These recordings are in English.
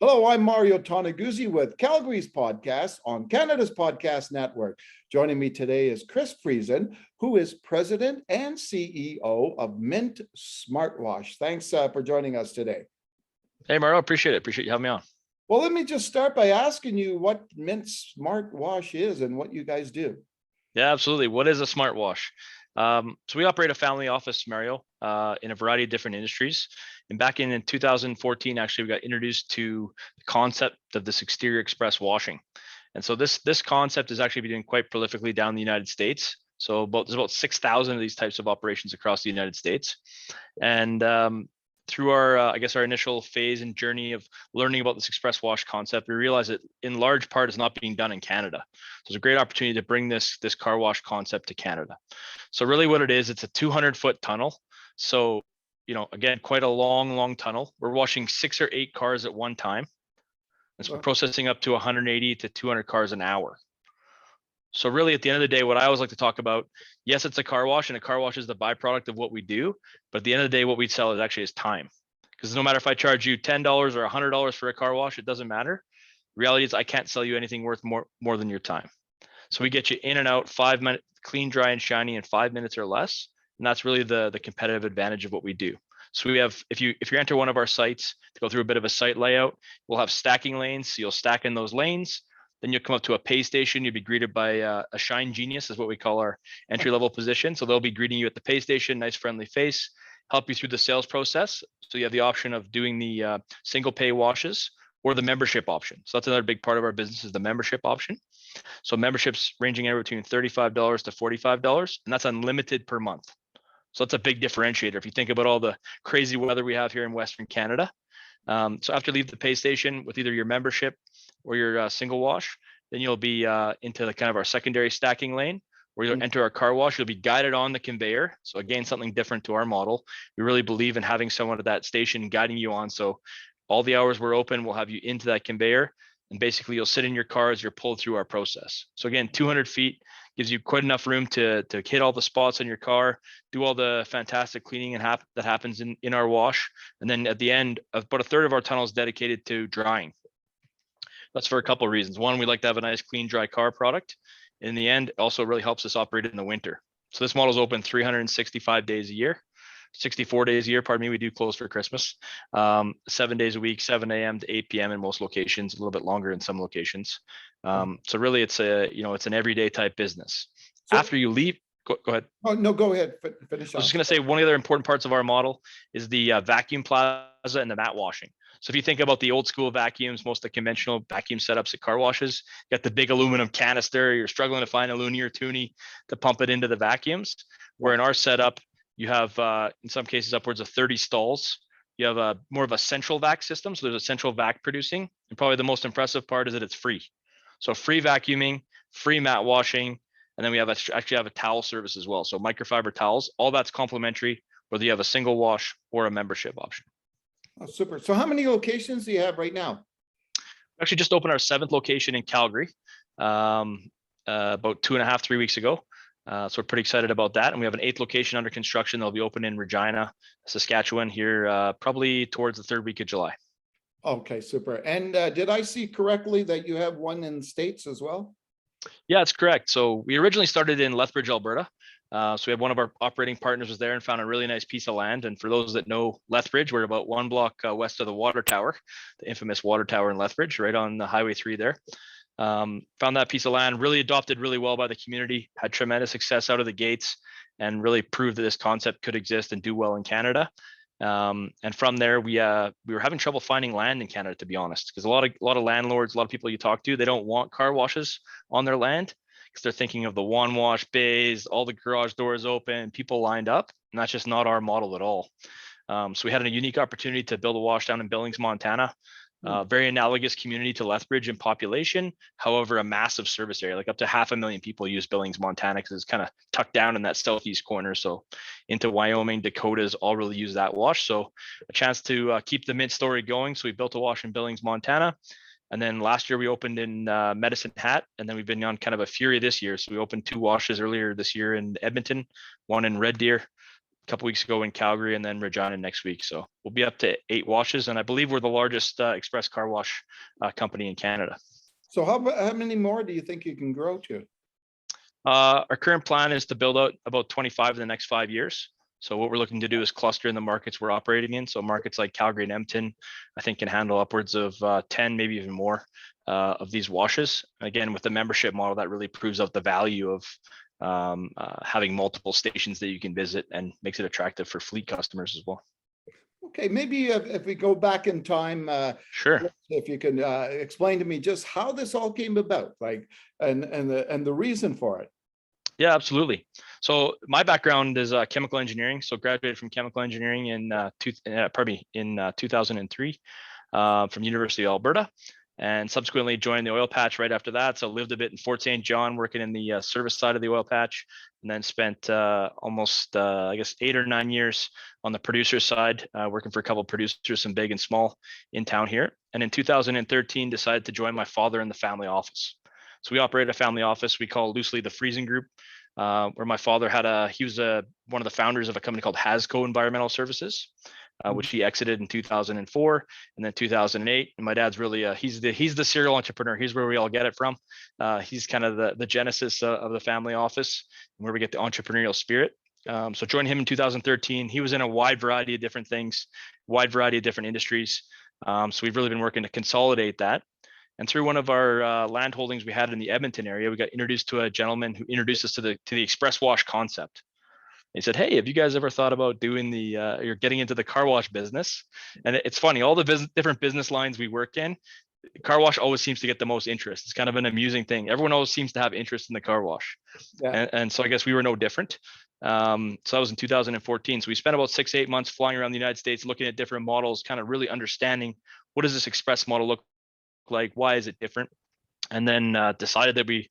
Hello, I'm Mario Toneguzzi with Calgary's podcast on Canada's Podcast Network. Joining me today is Chris Friesen, who is President and CEO of Mint Smartwash. Thanks for joining us today. Hey, Mario, appreciate it. Appreciate you having me on. Well, let me just start by asking you what Mint Smartwash is and what you guys do. Yeah, absolutely. What is a Smartwash? So we operate a family office, Mario, in a variety of different industries. And back in 2014, actually, we got introduced to the concept of this exterior express washing. And so this concept is actually doing quite prolifically down the United States. So there's about 6,000 of these types of operations across the United States. And through our initial phase and journey of learning about this express wash concept, we realized that in large part is not being done in Canada. So it's a great opportunity to bring this car wash concept to Canada. So really what it is, it's a 200-foot tunnel. So, again, quite a long tunnel. We're washing 6 or 8 cars at one time. And so we're processing up to 180 to 200 cars an hour. So really, at the end of the day, what I always like to talk about, yes, it's a car wash, and a car wash is the byproduct of what we do. But at the end of the day, what we sell is time. Because no matter if I charge you $10 or $100 for a car wash, it doesn't matter. The reality is I can't sell you anything worth more than your time. So we get you in and out, 5 minutes, clean, dry, and shiny in 5 minutes or less. And that's really the competitive advantage of what we do. So we have, if you enter one of our sites, to go through a bit of a site layout, we'll have stacking lanes. So you'll stack in those lanes. Then you'll come up to a pay station. You'll be greeted by a shine genius, is what we call our entry-level position. So they'll be greeting you at the pay station, nice friendly face, help you through the sales process. So you have the option of doing the single pay washes or the membership option. So that's another big part of our business, is the membership option. So memberships ranging anywhere between $35 to $45, and that's unlimited per month. So that's a big differentiator if you think about all the crazy weather we have here in Western Canada. So after you leave the pay station with either your membership or your single wash, then you'll be into the kind of our secondary stacking lane, where you'll enter our car wash. You'll be guided on the conveyor. So again, something different to our model. We really believe in having someone at that station guiding you on. So all the hours we're open, we'll have you into that conveyor, and basically you'll sit in your car as you're pulled through our process. So again, 200 feet gives you quite enough room to hit all the spots on your car, do all the fantastic cleaning that happens in our wash. And then at the end, about a third of our tunnel is dedicated to drying. That's for a couple of reasons. One, we like to have a nice, clean, dry car product. In the end, it also really helps us operate in the winter. So this model is open 365 days a year, 64 days a year. Pardon me, we do close for Christmas. 7 days a week, 7 a.m. to 8 p.m. in most locations, a little bit longer in some locations. So really, it's an everyday type business. So after you leave, go ahead. Oh no, go ahead. Finish. I was just going to say, one of the other important parts of our model is the vacuum plaza and the mat washing. So if you think about the old school vacuums, most of the conventional vacuum setups at car washes, you got the big aluminum canister. You're struggling to find a loonie or toonie to pump it into the vacuums. Where in our setup, you have in some cases upwards of 30 stalls. You have more of a central vac system. So there's a central vac producing, and probably the most impressive part is that it's free. So free vacuuming, free mat washing, and then we actually have a towel service as well. So microfiber towels, all that's complimentary, whether you have a single wash or a membership option. Oh, super. So how many locations do you have right now? We actually just opened our 7th location in Calgary about 2.5, 3 weeks ago. So we're pretty excited about that. And we have an 8th location under construction that'll be open in Regina, Saskatchewan here probably towards the 3rd week of July. Okay, super. And did I see correctly that you have one in the States as well? Yeah, that's correct. So we originally started in Lethbridge, Alberta. So we had one of our operating partners was there and found a really nice piece of land. And for those that know Lethbridge, we're about 1 block west of the water tower, the infamous water tower in Lethbridge, right on the Highway 3 there. Found that piece of land, really adopted really well by the community, had tremendous success out of the gates, and really proved that this concept could exist and do well in Canada. And from there, we were having trouble finding land in Canada, to be honest, because a lot of landlords, a lot of people you talk to, they don't want car washes on their land because they're thinking of the one wash bays, all the garage doors open, people lined up, and that's just not our model at all. So we had a unique opportunity to build a wash down in Billings, Montana. Very analogous community to Lethbridge in population, however, a massive service area, like up to 500,000 people use Billings, Montana, because it's kind of tucked down in that southeast corner. So into Wyoming, Dakotas, all really use that wash. So a chance to keep the Mint story going. So we built a wash in Billings, Montana. And then last year we opened in Medicine Hat, and then we've been on kind of a fury this year. So we opened 2 washes earlier this year in Edmonton, one in Red Deer, couple weeks ago in Calgary, and then Regina next week. So we'll be up to 8 washes, and I believe we're the largest express car wash company in Canada. So how many more do you think you can grow to? Our current plan is to build out about 25 in the next 5 years. So what we're looking to do is cluster in the markets we're operating in. So markets like Calgary and Edmonton, I think, can handle upwards of 10, maybe even more of these washes. Again, with the membership model, that really proves out the value of having multiple stations that you can visit, and makes it attractive for fleet customers as well. Okay, maybe if we go back in time, Sure. if you can explain to me just how this all came about, like, and the reason for it. Yeah, absolutely. So my background is chemical engineering. So graduated from chemical engineering in 2003 from University of Alberta, and subsequently joined the oil patch right after that. So lived a bit in Fort St. John, working in the service side of the oil patch, and then spent almost, I guess, 8 or 9 years on the producer side, working for a couple of producers, some big and small, in town here. And in 2013, decided to join my father in the family office. So we operate a family office we call loosely the Friesen Group, where my father he was one of the founders of a company called Hazco Environmental Services, which he exited in 2004, and then 2008. And my dad's really he's the serial entrepreneur. He's where we all get it from. He's kind of the genesis of the family office, where we get the entrepreneurial spirit. So joined him in 2013. He was in a wide variety of different things, wide variety of different industries. So we've really been working to consolidate that. And through one of our land holdings we had in the Edmonton area, we got introduced to a gentleman who introduced us to the express wash concept. He said, "Hey, have you guys ever thought about doing you're getting into the car wash business?" And it's funny, all the different business lines we work in, car wash always seems to get the most interest. It's kind of an amusing thing. Everyone always seems to have interest in the car wash. Yeah. And so I guess we were no different. So that was in 2014. So we spent about 6-8 months flying around the United States, looking at different models, kind of really understanding, what does this express model look like? Why is it different? And then decided that it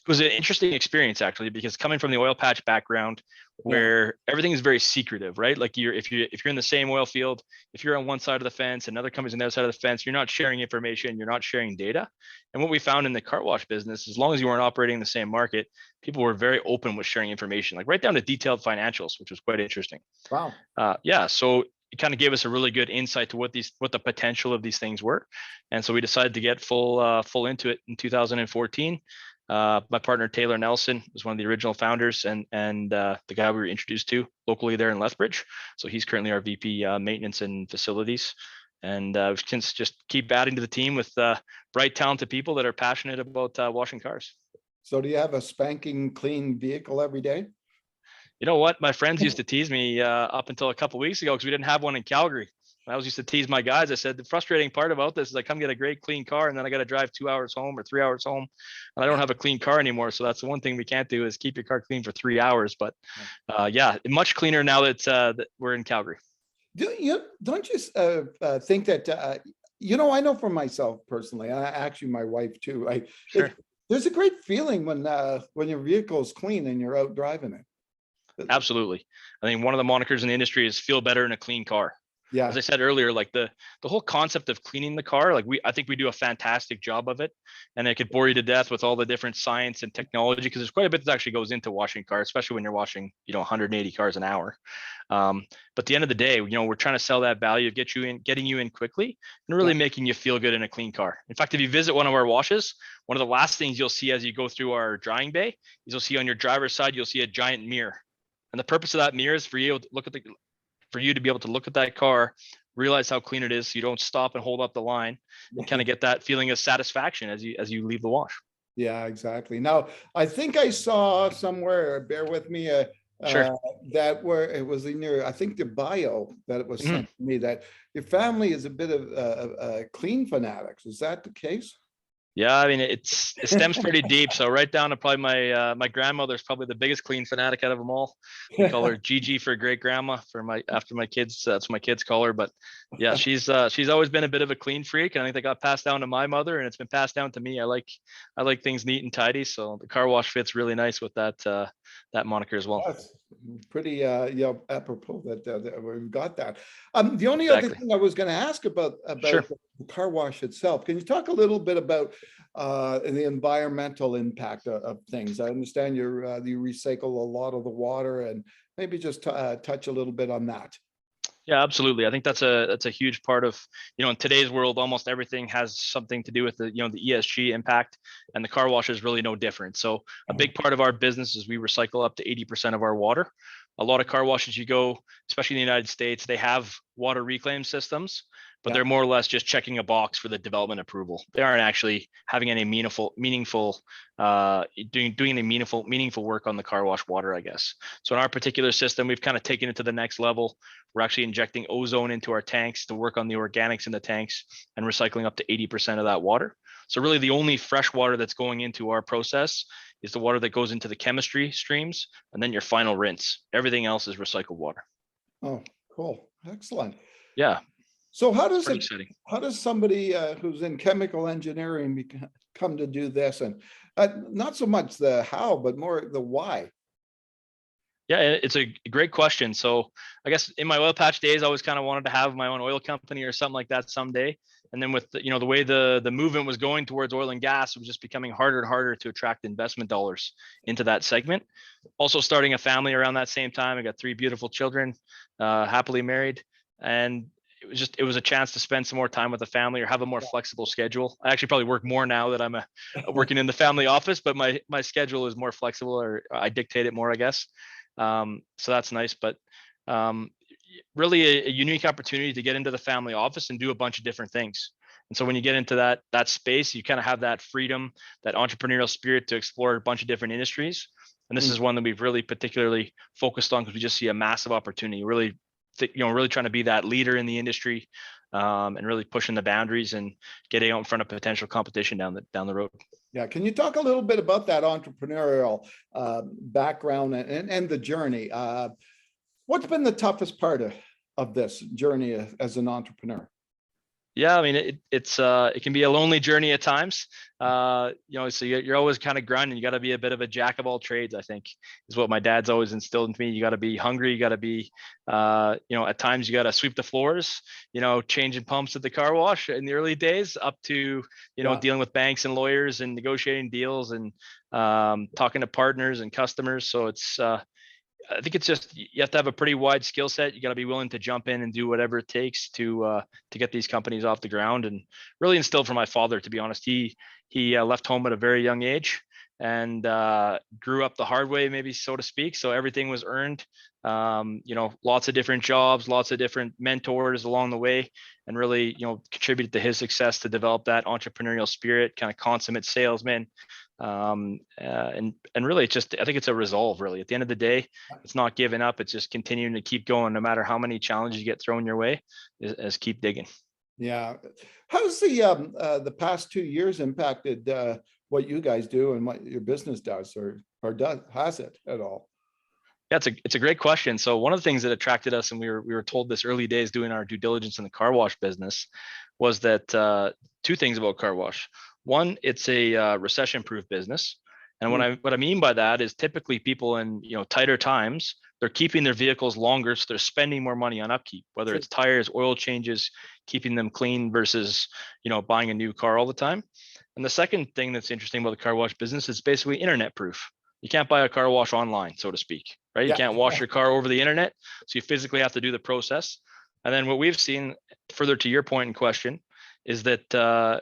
was an interesting experience, actually, because coming from the oil patch background, where everything is very secretive, right? Like if you're in the same oil field, if you're on one side of the fence, another company's on the other side of the fence, you're not sharing information, you're not sharing data. And what we found in the car wash business, as long as you weren't operating in the same market, people were very open with sharing information, like right down to detailed financials, which was quite interesting. Wow. So it kind of gave us a really good insight to what the potential of these things were. And so we decided to get full into it in 2014. My partner Taylor Nelson was one of the original founders, and the guy we were introduced to locally there in Lethbridge. So he's currently our VP maintenance and facilities. And we can just keep adding to the team with bright, talented people that are passionate about washing cars. So do you have a spanking clean vehicle every day? You know what? My friends used to tease me up until a couple of weeks ago, because we didn't have one in Calgary. I always used to tease my guys. I said, the frustrating part about this is I come get a great clean car, and then I got to drive 2 hours home or 3 hours home, and I don't have a clean car anymore. So that's the one thing we can't do, is keep your car clean for 3 hours. But much cleaner now that we're in Calgary. Don't you think that, I know for myself personally, actually my wife too, Sure. There's a great feeling when your vehicle is clean and you're out driving it. Absolutely. I think one of the monikers in the industry is feel better in a clean car. Yeah. As I said earlier, like the whole concept of cleaning the car, I think we do a fantastic job of it. And I could bore you to death with all the different science and technology, because there's quite a bit that actually goes into washing cars, especially when you're washing, 180 cars an hour. But at the end of the day, we're trying to sell that value of getting you in quickly and really making you feel good in a clean car. In fact, if you visit one of our washes, one of the last things you'll see as you go through our drying bay is you'll see on your driver's side, you'll see a giant mirror. And the purpose of that mirror is for you to be able to look at that car, realize how clean it is, so you don't stop and hold up the line, and kind of get that feeling of satisfaction as you leave the wash. Yeah, exactly. Now, I think I saw somewhere, bear with me, Sure. that where it was in your, I think the bio that it was sent to me, that your family is a bit of clean fanatics. Is that the case? Yeah, I mean, it stems pretty deep. So right down to probably my grandmother's probably the biggest clean fanatic out of them all. We call her Gigi for great grandma after my kids. That's what my kids call her. But yeah, she's always been a bit of a clean freak, and I think that got passed down to my mother, and it's been passed down to me. I like things neat and tidy, so the car wash fits really nice with that moniker as well. That's pretty apropos that we've got that. The only other thing I was going to ask about Sure. the car wash itself, can you talk a little bit about the environmental impact of things? I understand you recycle a lot of the water Maybe just touch a little bit on that. Yeah, absolutely. I think that's a huge part of, in today's world, almost everything has something to do with the ESG impact, and the car wash is really no different. So a big part of our business is we recycle up to 80% of our water. A lot of car washes you go, especially in the United States, they have water reclaim systems, but they're more or less just checking a box for the development approval. They aren't actually having any meaningful doing any meaningful work on the car wash water, I guess. So in our particular system, we've kind of taken it to the next level. We're actually injecting ozone into our tanks to work on the organics in the tanks and recycling up to 80% of that water. So really the only fresh water that's going into our process is the water that goes into the chemistry streams, and then your final rinse. Everything else is recycled water. Oh, cool. Excellent. Yeah. So how does somebody who's in chemical engineering come to do this? And not so much the how, but more the why. Yeah, it's a great question. So I guess in my oil patch days, I always kind of wanted to have my own oil company or something like that someday. And then with the way the movement was going towards oil and gas, it was just becoming harder and harder to attract investment dollars into that segment. Also starting a family around that same time. I got 3 beautiful children, happily married, and it was a chance to spend some more time with the family or have a more flexible schedule. I actually probably work more now that I'm working in the family office, but my schedule is more flexible, or I dictate it more, I guess. So that's nice, but really a unique opportunity to get into the family office and do a bunch of different things. And so when you get into that space, you kind of have that freedom, that entrepreneurial spirit to explore a bunch of different industries. And this is one that we've really particularly focused on because we just see a massive opportunity, really trying to be that leader in the industry, and really pushing the boundaries and getting out in front of potential competition down the road. Yeah, can you talk a little bit about that entrepreneurial background and the journey? What's been the toughest part of this journey as an entrepreneur? Yeah, I mean, it can be a lonely journey at times. So you're always kind of grinding. You got to be a bit of a jack of all trades, I think, is what my dad's always instilled into me. You got to be hungry. You got to be, at times you got to sweep the floors, changing pumps at the car wash in the early days, up to, dealing with banks and lawyers and negotiating deals and talking to partners and customers. So I think it's just, you have to have a pretty wide skill set. You got to be willing to jump in and do whatever it takes to get these companies off the ground, and really instilled from my father, to be honest. He left home at a very young age and grew up the hard way, maybe so to speak. So everything was earned, lots of different jobs, lots of different mentors along the way, and really, contributed to his success to develop that entrepreneurial spirit, kind of consummate salesman. And really I think it's a resolve. Really, at the end of the day, it's not giving up. It's just continuing to keep going, no matter how many challenges you get thrown your way, is keep digging. Yeah. How's the past 2 years impacted what you guys do and what your business does, or has it at all? Yeah, it's a great question. So one of the things that attracted us, and we were told this early days doing our due diligence in the car wash business, was that 2 things about car wash. One, it's a recession-proof business, and what I mean by that is typically people in tighter times, they're keeping their vehicles longer, so they're spending more money on upkeep, whether it's tires, oil changes, keeping them clean versus buying a new car all the time. And the second thing that's interesting about the car wash business is basically internet proof. You can't buy a car wash online, so to speak, right? You can't wash your car over the internet, so you physically have to do the process. And then what we've seen, further to your point in question, is that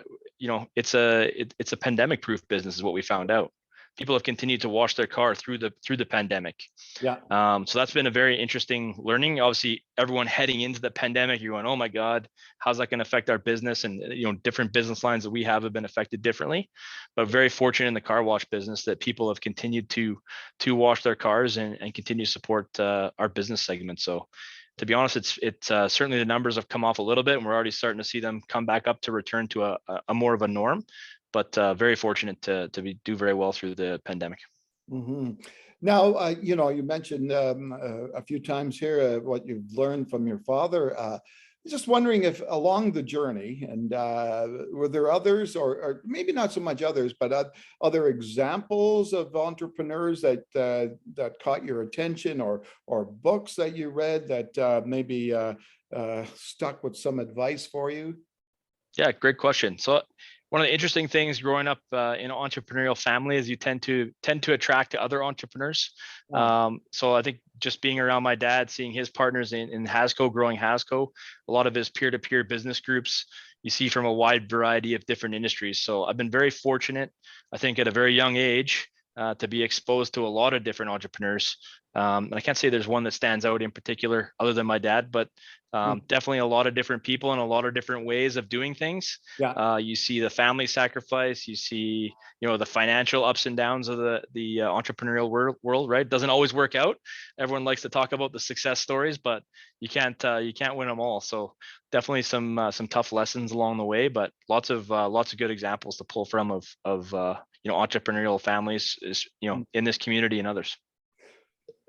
it's a pandemic proof business, is what we found out. People have continued to wash their car through the pandemic. So that's been a very interesting learning. Obviously, everyone heading into the pandemic, you're going, oh my God, how's that going to affect our business? And different business lines that we have been affected differently. But very fortunate in the car wash business that people have continued to wash their cars and continue to support our business segment. So to be honest, it's certainly the numbers have come off a little bit, and we're already starting to see them come back up to return to a more of a norm. But very fortunate to do very well through the pandemic. Mm-hmm. Now, you mentioned a few times here what you've learned from your father. Just wondering if along the journey, and were there others, or maybe not so much others, but other examples of entrepreneurs that caught your attention, or books that you read that maybe stuck with some advice for you? Yeah, great question. So one of the interesting things growing up in an entrepreneurial family is you tend to attract to other entrepreneurs. So I think just being around my dad, seeing his partners in Hazco, growing Hazco, a lot of his peer-to-peer business groups, you see from a wide variety of different industries. So I've been very fortunate, I think, at a very young age, to be exposed to a lot of different entrepreneurs. And I can't say there's one that stands out in particular other than my dad, but definitely a lot of different people and a lot of different ways of doing things. Yeah. You see the family sacrifice, you see, the financial ups and downs of the entrepreneurial world, right? Doesn't always work out. Everyone likes to talk about the success stories, but you can't win them all. So definitely some tough lessons along the way, but lots of good examples to pull from of entrepreneurial families in this community and others.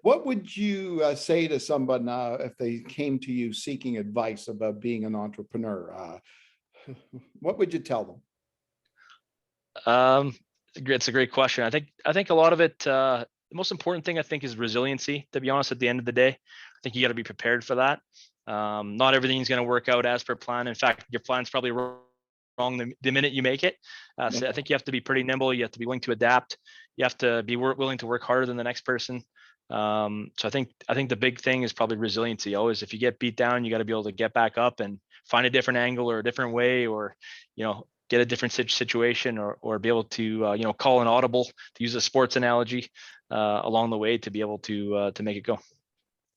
What would you say to someone if they came to you seeking advice about being an entrepreneur? What would you tell them? It's a great question. I think a lot of it, the most important thing I think is resiliency, to be honest. At the end of the day, I think you got to be prepared for that. Not everything's going to work out as per plan. In fact, your plan's probably wrong the minute you make it. So I think you have to be pretty nimble. You have to be willing to adapt. You have to be willing to work harder than the next person. So I think the big thing is probably resiliency. Always, if you get beat down, you got to be able to get back up and find a different angle or a different way, or get a different situation, or be able to call an audible, to use a sports analogy, along the way, to be able to make it go.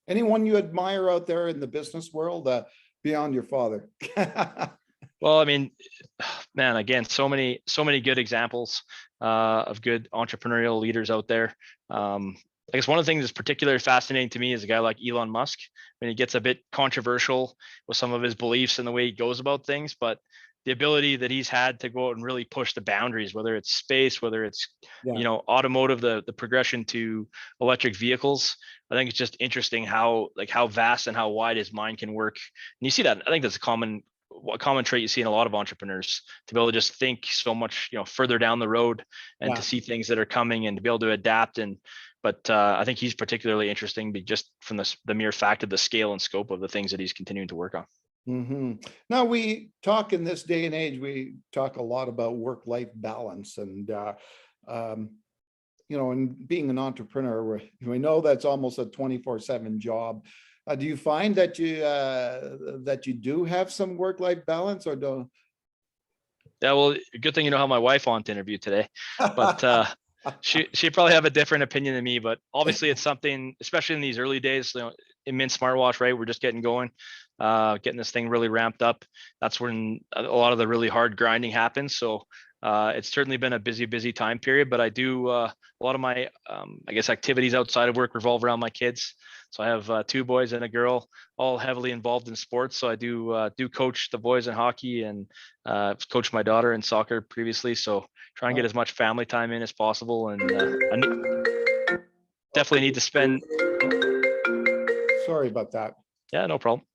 Anyone you admire out there in the business world beyond your father? Well, I mean, man, again, so many good examples of good entrepreneurial leaders out there. I guess one of the things that's particularly fascinating to me is a guy like Elon Musk. I mean, he gets a bit controversial with some of his beliefs and the way he goes about things, but the ability that he's had to go out and really push the boundaries, whether it's space, whether it's automotive, the progression to electric vehicles. I think it's just interesting how vast and how wide his mind can work. And you see that. I think that's a common trait you see in a lot of entrepreneurs, to be able to just think so much further down the road, and to see things that are coming, and to be able to adapt. But I think he's particularly interesting just from the mere fact of the scale and scope of the things that he's continuing to work on. Mm-hmm. Now, we talk in this day and age, we talk a lot about work-life balance, and and being an entrepreneur, we know that's almost a 24/7 job. Do you find that you do have some work-life balance, or don't? Yeah, well, good thing you know how my wife on to interview today, but she probably have a different opinion than me. But obviously, it's something, especially in these early days, in Mint Smartwash, right? We're just getting going, getting this thing really ramped up. That's when a lot of the really hard grinding happens. So it's certainly been a busy time period. But I do a lot of my I guess activities outside of work revolve around my kids. So I have 2 boys and a girl, all heavily involved in sports. So I do coach the boys in hockey, and coach my daughter in soccer previously. So try and get as much family time in as possible. And I definitely need to spend. Sorry about that. Yeah, no problem.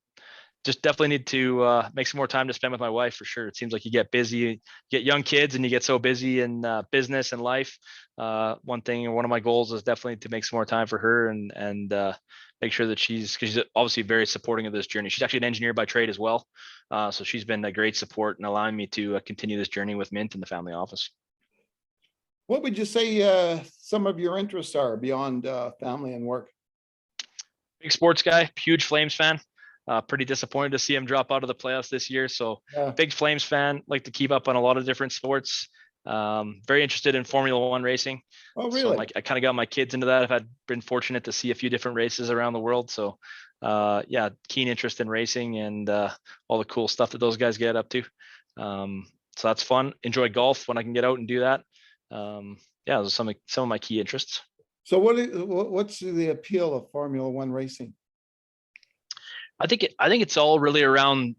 Just definitely need to make some more time to spend with my wife, for sure. It seems like you get busy, you get young kids, and you get so busy in business and life. One of my goals is definitely to make some more time for her, and make sure that because she's obviously very supporting of this journey. She's actually an engineer by trade as well. So she's been a great support in allowing me to continue this journey with Mint and the family office. What would you say some of your interests are beyond family and work? Big sports guy, huge Flames fan. Pretty disappointed to see him drop out of the playoffs this year. So big Flames fan, like to keep up on a lot of different sports. Very interested in Formula One racing. Oh, really? So I kind of got my kids into that. I've been fortunate to see a few different races around the world. So keen interest in racing and all the cool stuff that those guys get up to. So that's fun. Enjoy golf when I can get out and do that. Those are some of my key interests. So what's the appeal of Formula One racing? I think it's all really around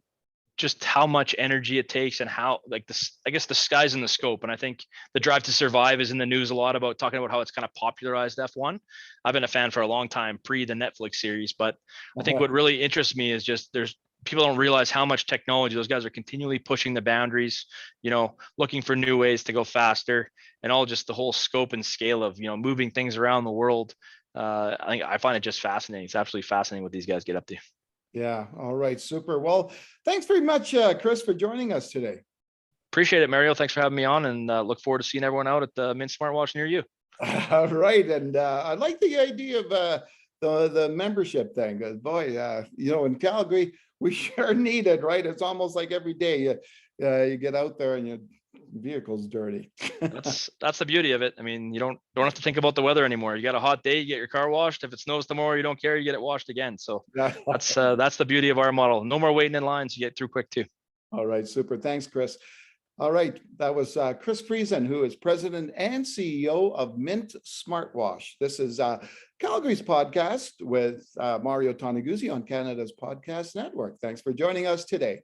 just how much energy it takes, and how, like, this, I guess the sky's in the scope. And I think the Drive to Survive is in the news a lot, about talking about how it's kind of popularized F1. I've been a fan for a long time, pre the Netflix series, but I think what really interests me is just people don't realize how much technology those guys are continually pushing the boundaries, looking for new ways to go faster, and all just the whole scope and scale of, moving things around the world. I find it just fascinating. It's absolutely fascinating what these guys get up to. Yeah. All right. Super. Well, thanks very much, Chris, for joining us today. Appreciate it, Mario. Thanks for having me on, and look forward to seeing everyone out at the Mint Smartwash near you. All right. And I like the idea of the membership thing. Boy, in Calgary, we sure need it, right? It's almost like every day you get out there and your vehicle's dirty. That's the beauty of it. I mean, you don't have to think about the weather anymore. You got a hot day, you get your car washed. If it snows tomorrow, you don't care, you get it washed again. So that's the beauty of our model. No more waiting in lines. You get through quick too. All right, super. Thanks, Chris. All right, that was Chris Friesen, who is president and CEO of Mint Smartwash. This is Calgary's podcast with Mario Toneguzzi on Canada's Podcast Network. Thanks for joining us today.